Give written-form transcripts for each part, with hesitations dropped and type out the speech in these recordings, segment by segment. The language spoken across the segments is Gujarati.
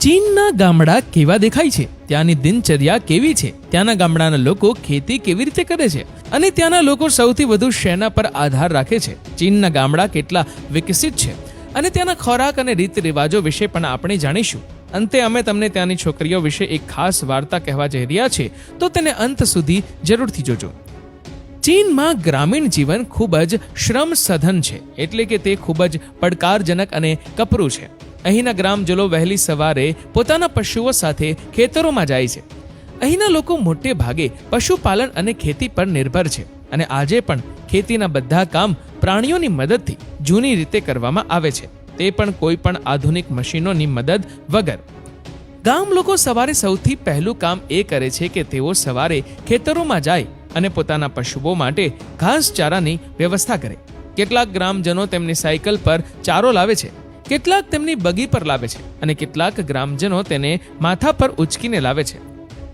ચીનના ગામડા કેવા દેખાય છે, ત્યાંની દિનચર્યા કેવી છે, ત્યાંના ગામડાના લોકો ખેતી કેવી રીતે કરે છે અને ત્યાંના લોકો સૌથી વધુ શેના પર આધાર રાખે છે, ચીનના ગામડા કેટલા વિકસિત છે અને ત્યાંના ખોરાક અને રીત રિવાજો વિશે પણ આપણે જાણીશું. અંતે અમે તમને ત્યાંની છોકરીઓ વિશે એક ખાસ વાર્તા કહેવા જઈ રહ્યા છે, તો તેને અંત સુધી જરૂરથી જોજો. ચીનમાં ગ્રામીણ જીવન ખૂબ જ શ્રમ સઘન છે, એટલે કે તે ખૂબ જ પડકારજનક અને કપરું છે. અહીંના ગ્રામજનો વહેલી સવારે પોતાના પશુઓ સાથે ખેતરોમાં જાય છે. અહીંના લોકો મોટે ભાગે પશુપાલન અને ખેતી પર નિર્ભર છે અને આજે પણ ખેતીના બધા કામ પ્રાણીઓની મદદથી જૂની રીતે કરવામાં આવે છે, તે પણ કોઈ પણ આધુનિક મશીનોની મદદ વગર. ગામ લોકો સવારે સૌથી પહેલું કામ એ કરે છે કે તેઓ સવારે ખેતરોમાં જાય અને પોતાના પશુઓ માટે ઘાસચારાની વ્યવસ્થા કરે. કેટલાક ગ્રામજનો તેમની સાયકલ પર ચારો લાવે છે, કેટલાક તેમની બગી પર લાવે છે અને કેટલાક ગ્રામજનો તેને માથા પર ઉચકીને લાવે છે.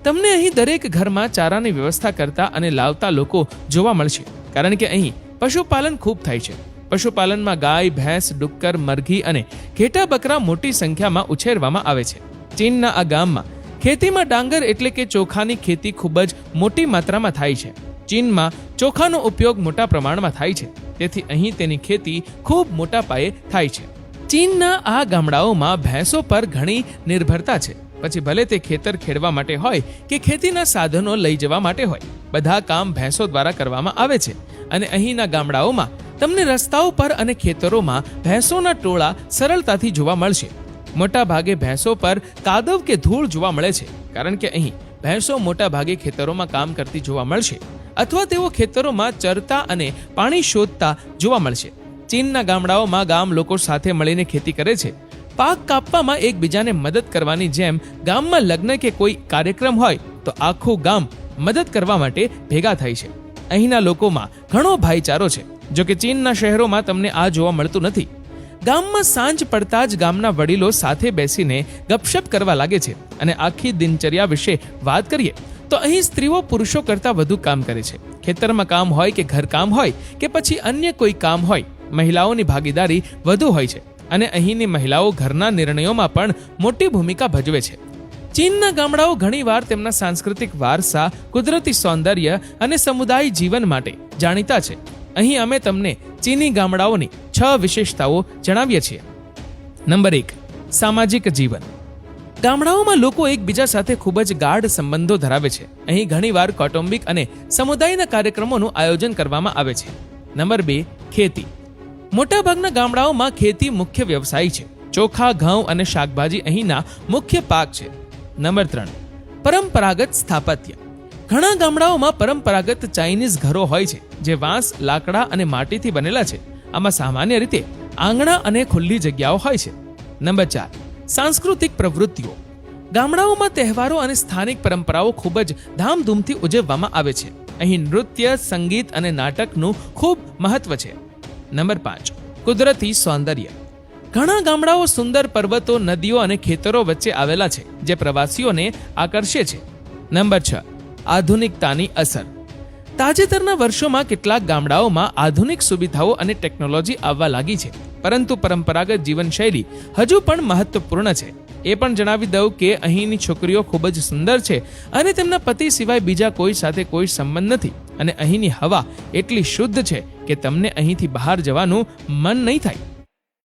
તમને અહીં દરેક ઘરમાં ચારાની વ્યવસ્થા કરતા અને લાવતા લોકો જોવા મળશે, કારણ કે અહીં પશુપાલન ખૂબ થાય છે. પશુપાલનમાં ગાય, ભેંસ, ડુક્કર, મરઘી અને ઘેટા બકરા મોટી સંખ્યામાં ઉછેરવામાં આવે છે. ચીનના આ ગામમાં ખેતીમાં ડાંગર એટલે કે ચોખાની ખેતી ખૂબ જ મોટી માત્રામાં થાય છે. ચીનમાં ચોખાનો ઉપયોગ મોટા પ્રમાણમાં થાય છે, તેથી અહીં તેની ખેતી ખૂબ મોટા પાયે થાય છે. ચીનના આ ગામડાઓમાં ભેંસો પર ઘણી નિર્ભરતા છે. પછી ભલે તે ખેતર ખેડવા માટે હોય કે ખેતીના સાધનો લઈ જવા માટે હોય, બધા કામ ભેંસો દ્વારા કરવામાં આવે છે. અને અહીંના ગામડાઓમાં તમને રસ્તાઓ પર અને ખેતરોમાં ભેંસોના ટોળા સરળતાથી જોવા મળશે. મોટા ભાગે ભેંસો પર કાદવ કે ધૂળ જોવા મળે છે, કારણ કે અહીં ભેંસો મોટા ભાગે ખેતરોમાં કામ કરતી જોવા મળશે અથવા તેઓ ખેતરોમાં ચરતા અને પાણી શોધતા જોવા મળશે. ચીનના ગામડાઓમાં ગામ લોકો સાથે મળીને ખેતી કરે છે. પાક કાપવામાં એકબીજાને મદદ કરવાની જેમ ગામમાં લગ્ન કે કોઈ કાર્યક્રમ હોય તો આખું ગામ મદદ કરવા માટે ભેગા થાય છે. અહીંના લોકોમાં ઘણો ભાઈચારો છે, જો કે ચીનના શહેરોમાં તમને આ જોવા મળતું નથી. ગામમાં સાંજ પડતા જ ગામના વડીલો સાથે બેસીને ગપશપ કરવા લાગે છે અને આખી દિનચર્યા વિશે વાત કરીએ તો અહીં સ્ત્રીઓ પુરુષો કરતાં વધુ કામ કરે છે. ખેતરમાં કામ હોય કે ઘરકામ હોય કે પછી અન્ય કોઈ કામ હોય, મહિલાઓની ભાગીદારી વધુ હોય છે અને અહીંની મહિલાઓ ઘરના નિર્ણયોમાં પણ મોટી ભૂમિકા ભજવે છે. ચીનના ગામડાઓ ઘણીવાર તેમના સાંસ્કૃતિક વારસા, કુદરતી સૌંદર્ય અને સમુદાય જીવન માટે જાણીતા છે. અહીં અમે તમને ચીની ગામડાઓની 6 વિશેષતાઓ જણાવીએ છીએ. નંબર 1, સામાજિક જીવન. ગામડાઓમાં લોકો એકબીજા સાથે ખૂબ જ ગાઢ સંબંધો ધરાવે છે. અહીં ઘણીવાર કૌટુંબિક અને સમુદાયના કાર્યક્રમોનું આયોજન કરવામાં આવે છે. નંબર 2, ખેતી. મોટાભાગના ગામડાઓમાં ખેતી મુખ્ય વ્યવસાય છે. ચોખા, ઘઉં અને શાકભાજી અહીંના મુખ્ય પાક છે. નંબર 3, પરંપરાગત સ્થાપત્ય. ઘણા ગામડાઓમાં પરંપરાગત ચાઇનીઝ ઘરો હોય છે, જે વાંસ, લાકડા અને માટીથી બનેલા છે. આમાં સામાન્ય રીતે આંગણા અને ખુલ્લી જગ્યાઓ હોય છે. નંબર 4, સાંસ્કૃતિક પ્રવૃત્તિઓ. ગામડાઓમાં તહેવારો અને સ્થાનિક પરંપરાઓ ખૂબ જ ધામધૂમથી ઉજવવામાં આવે છે. અહીં નૃત્ય, સંગીત અને નાટકનું ખૂબ મહત્વ છે. નંબર 5, કુદરતી સૌંદર્ય. ઘણા ગામડાઓ સુંદર પર્વતો, નદીઓ અને ખેતરો વચ્ચે આવેલા છે, જે પ્રવાસીઓને આકર્ષે છે. નંબર 6, આધુનિકતાની અસર. તાજેતરના વર્ષોમાં કેટલાક ગામડાઓમાં આધુનિક સુવિધાઓ અને ટેકનોલોજી આવવા લાગી છે, પરંતુ પરંપરાગત જીવનશૈલી હજુ પણ મહત્વપૂર્ણ છે. એ પણ જણાવી દઉં કે અહીંની છોકરીઓ ખૂબ જ સુંદર છે અને તેમના પતિ સિવાય બીજા કોઈ સાથે કોઈ સંબંધ નથી. અને અહીંની હવા એટલી શુદ્ધ છે કે તમને અહીંથી બહાર જવાનું મન નહીં થાય.